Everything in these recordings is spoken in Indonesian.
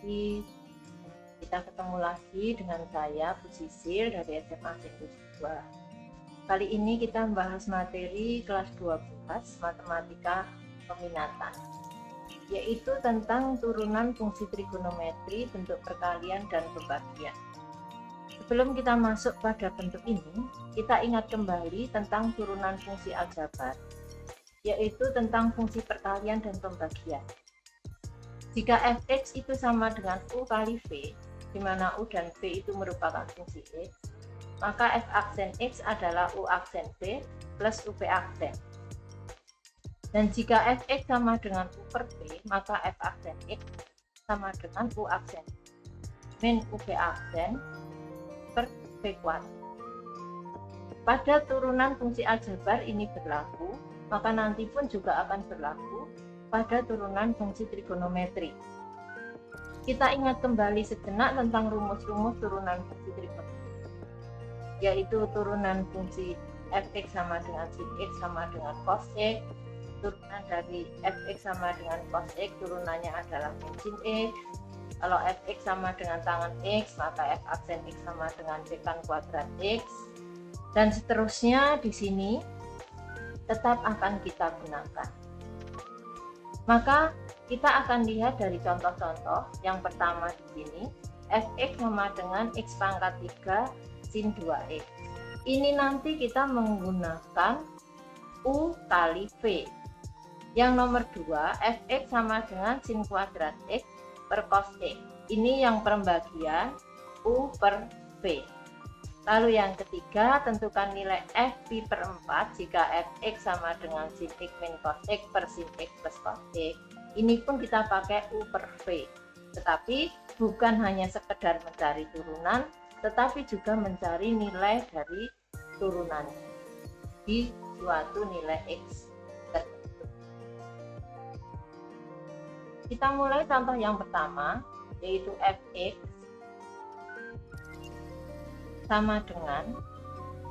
pagi. Kita ketemu lagi dengan saya, Bu Sisil dari SMA Negeri 2. Kali ini kita membahas materi kelas 12 Matematika Peminatan, yaitu tentang turunan fungsi trigonometri, bentuk perkalian dan pembagian. Sebelum kita masuk pada bentuk ini, kita ingat kembali tentang turunan fungsi aljabar, yaitu tentang fungsi perkalian dan pembagian. Jika fx itu sama dengan u kali v, di mana u dan v itu merupakan fungsi x, maka f aksen x adalah u aksen v plus up aksen. Dan jika fx sama dengan u per v, maka f aksen x sama dengan u aksen min up aksen per v kuadrat. Pada turunan fungsi aljabar ini berlaku, maka nanti pun juga akan berlaku pada turunan fungsi trigonometri. Kita ingat kembali sejenak tentang rumus-rumus turunan fungsi trigonometri, yaitu turunan fungsi fx sama dengan sin x sama dengan cos x. Turunan dari fx sama dengan cos x, turunannya adalah min sin x. Kalau fx sama dengan tangan x, maka f aksen x sama dengan sekan kuadrat x, dan seterusnya di sini tetap akan kita gunakan. Maka kita akan lihat dari contoh-contoh. Yang pertama di sini, fx sama dengan x pangkat 3 sin 2x. Ini nanti kita menggunakan u kali v. Yang nomor 2, fx sama dengan sin kuadrat x per cos x. Ini yang pembagian u per v. Lalu yang ketiga, tentukan nilai f pi per 4 jika fx sama dengan sin x min cos x per sin x plus cos x. Ini pun kita pakai u per v. Tetapi bukan hanya sekedar mencari turunan, tetapi juga mencari nilai dari turunan di suatu nilai x tertentu. Kita mulai contoh yang pertama, yaitu fx sama dengan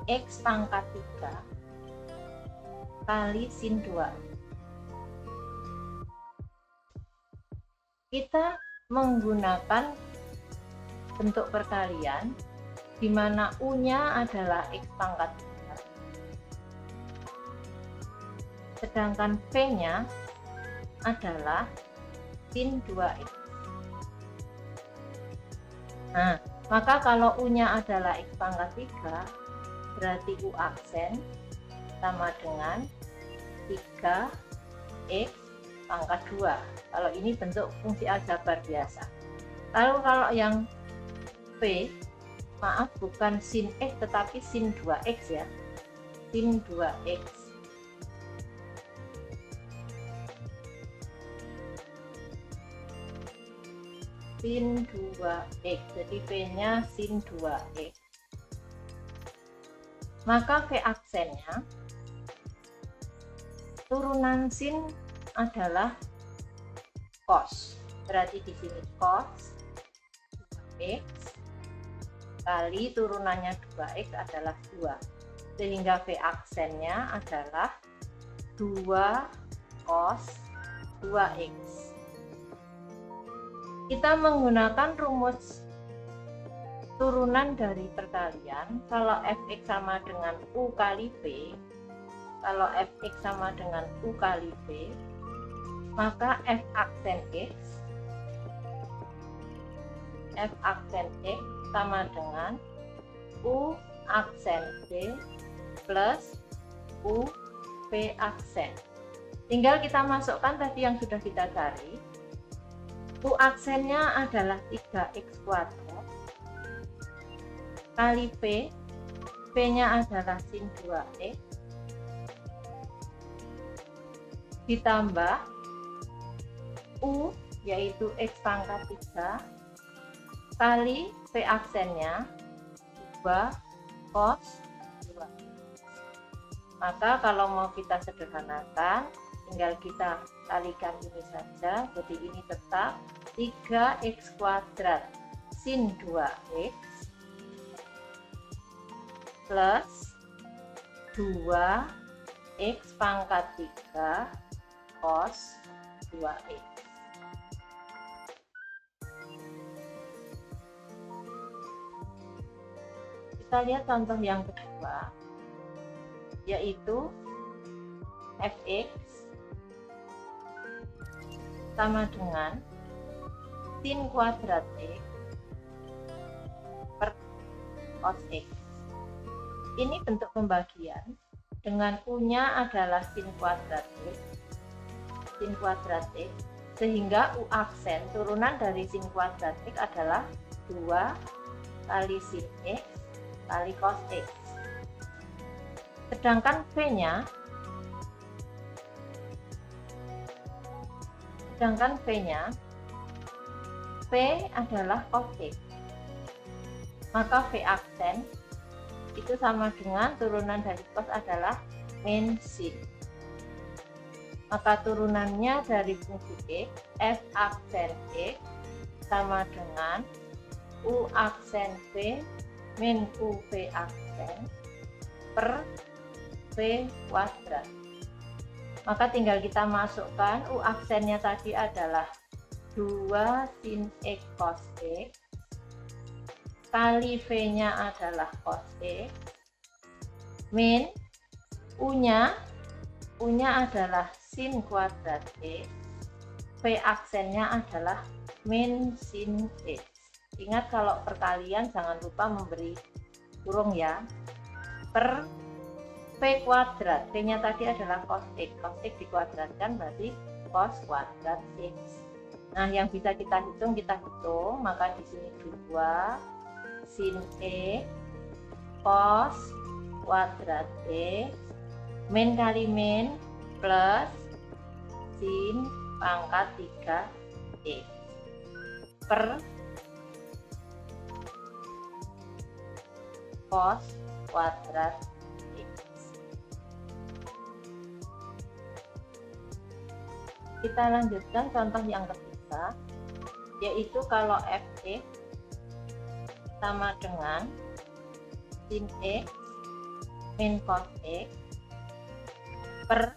x pangkat 3 kali sin 2. Kita menggunakan bentuk perkalian di mana u-nya adalah x pangkat 3, sedangkan v-nya adalah sin 2x. Nah, maka kalau u-nya adalah x pangkat 3, berarti u aksen sama dengan 3x pangkat 2. Kalau ini bentuk fungsi aljabar biasa. Lalu kalau yang v, maaf bukan sin x tetapi sin 2x ya. Sin 2x. Sin 2x, jadi v-nya sin 2x. Maka v aksennya turunan sin adalah cos. Berarti di sini cos 2x kali turunannya 2x adalah 2. Sehingga v aksennya adalah 2 cos 2x. Kita menggunakan rumus turunan dari perkalian. Kalau fx sama dengan u kali v, kalau fx sama dengan u kali v, maka f aksen x sama dengan u aksen v plus u v aksen. Tinggal kita masukkan tadi yang sudah kita cari. U aksennya adalah 3x kuadrat kali v, v-nya adalah sin 2x, ditambah u yaitu x pangkat 3 kali v aksennya 2 cos 2. Maka kalau mau kita sederhanakan, tinggal kita kalikan ini saja, jadi ini tetap 3x kuadrat sin 2x plus 2x pangkat 3 cos 2x. Kita lihat contoh yang kedua, yaitu fx sama dengan sin kuadrat x per cos x. Ini bentuk pembagian dengan u-nya adalah sin kuadrat x, sehingga u aksen turunan dari sin kuadrat x adalah 2 kali sin x kali cos x. Sedangkan v-nya v adalah cos x, maka v aksen itu sama dengan turunan dari cos adalah min sin. Maka turunannya dari fungsi x, f aksen x sama dengan u aksen v min u v aksen per v kuadrat. Maka tinggal kita masukkan u aksennya tadi adalah 2 sin x cos x kali v-nya adalah cos x min u-nya adalah sin kuadrat x, v aksennya adalah min sin x. Ingat kalau perkalian jangan lupa memberi kurung ya, per v kuadrat, v-nya tadi adalah cos x dikuadratkan berarti cos kuadrat x. Nah, yang bisa kita hitung, maka di sini 2 sin x cos kuadrat x min kali min plus sin pangkat 3x per cos kuadrat x. Kita lanjutkan contoh yang ketiga, yaitu kalau fx sama dengan sin x min cos x per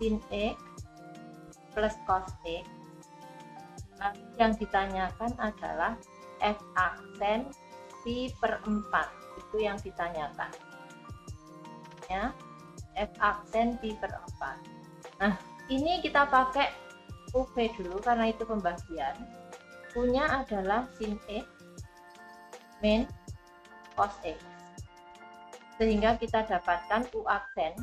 sin x plus cos x. Yang ditanyakan adalah f aksen pi per 4, itu yang ditanyakan ya, f aksen pi per 4. Nah, ini kita pakai UV dulu karena itu pembagian. U-nya adalah sin x min cos x, sehingga kita dapatkan u aksen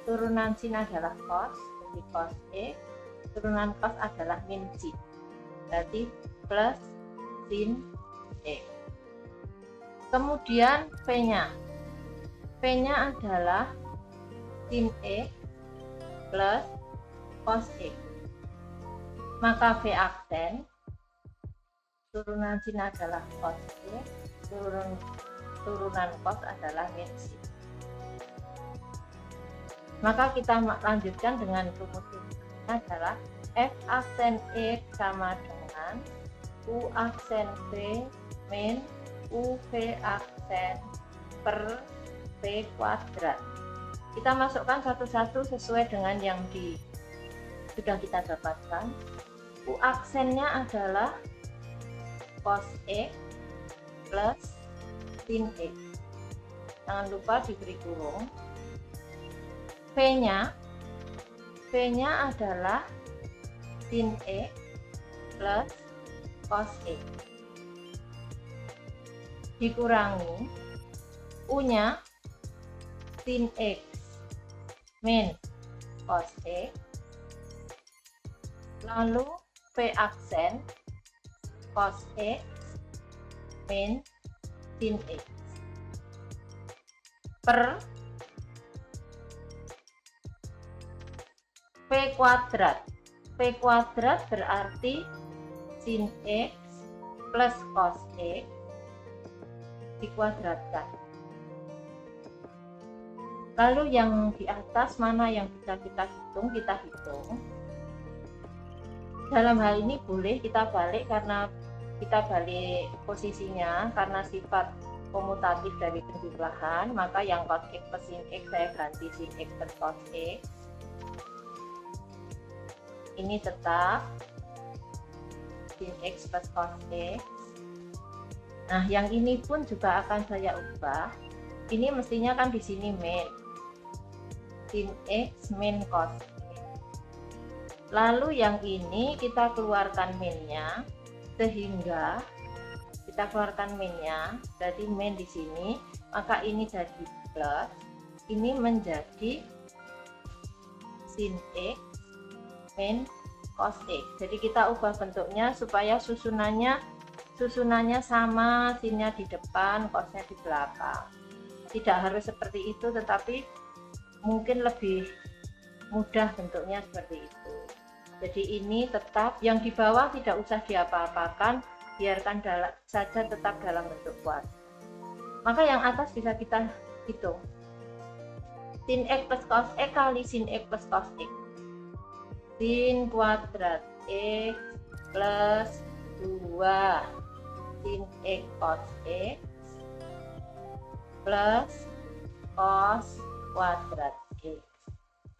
turunan sin adalah cos, jadi cos x, turunan cos adalah min sin, berarti plus sin x. Kemudian v-nya adalah sin x plus cos x, maka v aksen turunan sin adalah cos x, turunan cos adalah min sin. Maka kita lanjutkan dengan rumus adalah f aksen x sama dengan u aksen v min u v aksen per v kuadrat. Kita masukkan satu-satu sesuai dengan yang sudah kita dapatkan. U aksennya adalah cos x plus sin x. Jangan lupa diberi kurung. V-nya adalah sin x plus cos x. Dikurangi U-nya sin x min cos x, lalu V aksen cos x min sin x per V kuadrat. V kuadrat berarti sin x plus cos x dikuadratkan. Lalu yang di atas mana yang bisa kita hitung, kita hitung. Dalam hal ini boleh kita balik karena kita balik posisinya karena sifat komutatif dari penjumlahan, maka yang cos x plus sin x saya ganti sin x per cos x. Ini tetap sin x plus cos x Nah, yang ini pun juga akan saya ubah. Ini mestinya kan di sini min, sin X min cos X. Lalu yang ini kita keluarkan minnya, sehingga kita keluarkan minnya, jadi min di sini, maka ini jadi plus, ini menjadi sin X min cos X. Jadi kita ubah bentuknya supaya susunannya sama, sinnya di depan, cosnya di belakang. Tidak harus seperti itu, tetapi mungkin lebih mudah bentuknya seperti itu. Jadi ini tetap yang di bawah tidak usah diapa-apakan, biarkan saja tetap dalam bentuk kuadrat. Maka yang atas bisa kita hitung, sin X plus cos X kali sin X plus cos X, sin kuadrat X plus 2 sin X cos X plus cos kuadrat X.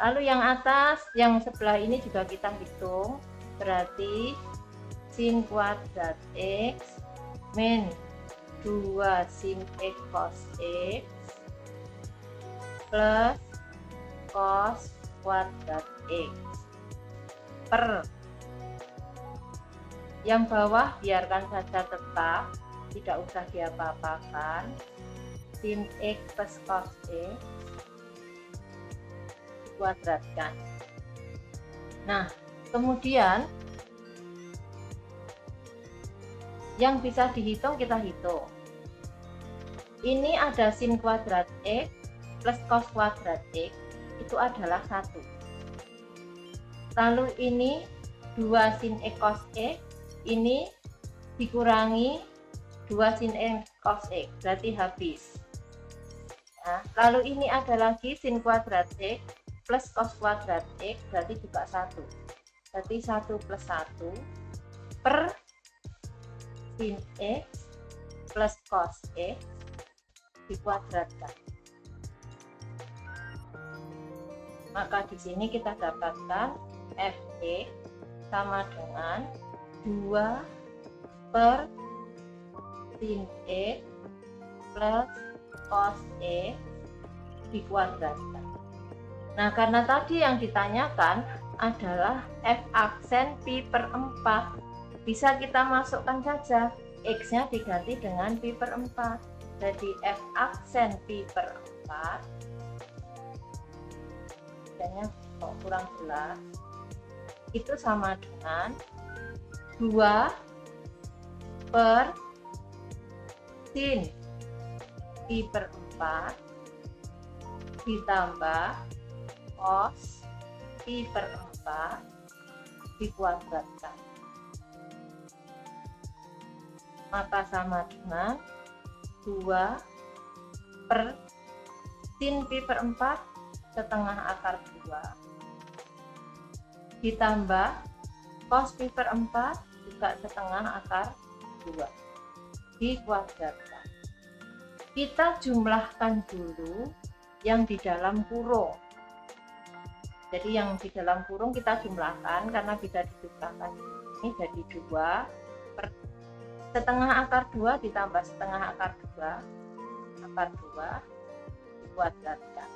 Lalu yang atas, yang sebelah ini juga kita hitung, berarti sin kuadrat X min 2 sin X cos X plus cos kuadrat X per yang bawah biarkan saja tetap, tidak usah diapa-apakan, sin X plus cos X kuadratkan. Nah, kemudian yang bisa dihitung kita hitung. Ini ada sin kuadrat X plus cos kuadrat X, itu adalah 1. Lalu ini 2 sin X cos X, ini dikurangi 2 sin X cos X, berarti habis. Nah, lalu ini ada lagi sin kuadrat X plus cos kuadrat X, berarti juga 1. Berarti 1 plus 1 per sin X plus cos X dikuadratkan. Maka di sini kita dapatkan Fx sama dengan 2 per sin X plus cos X dikuadratkan. Nah, karena tadi yang ditanyakan adalah F aksen pi per 4, bisa kita masukkan saja, X-nya diganti dengan pi per 4. Jadi F aksen pi per 4, jadinya kurang jelas, itu sama dengan 2 per sin pi per 4 ditambah cos pi per 4 dikuadratkan. Maka sama dengan 2 per sin pi per 4 setengah akar 2 ditambah cos pi per 4 juga setengah akar 2 dikuadratkan. Kita jumlahkan dulu yang di dalam kurung. Jadi yang di dalam kurung kita jumlahkan karena bisa dijumlahkan ini jadi 2 per setengah akar 2 ditambah setengah akar 2 dikuadratkan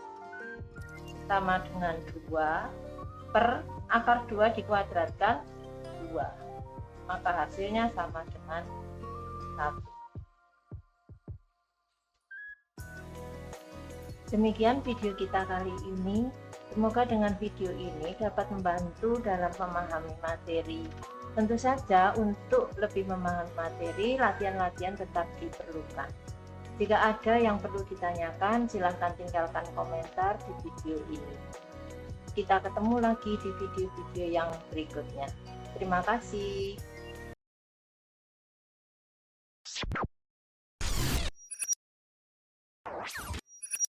sama dengan 2 per akar 2 dikuadratkan 2, maka hasilnya sama dengan 1. Demikian video kita kali ini. Semoga dengan video ini dapat membantu dalam memahami materi. Tentu saja untuk lebih memahami materi, latihan-latihan tetap diperlukan. Jika ada yang perlu ditanyakan, silahkan tinggalkan komentar di video ini. Kita ketemu lagi di video-video yang berikutnya. Terima kasih.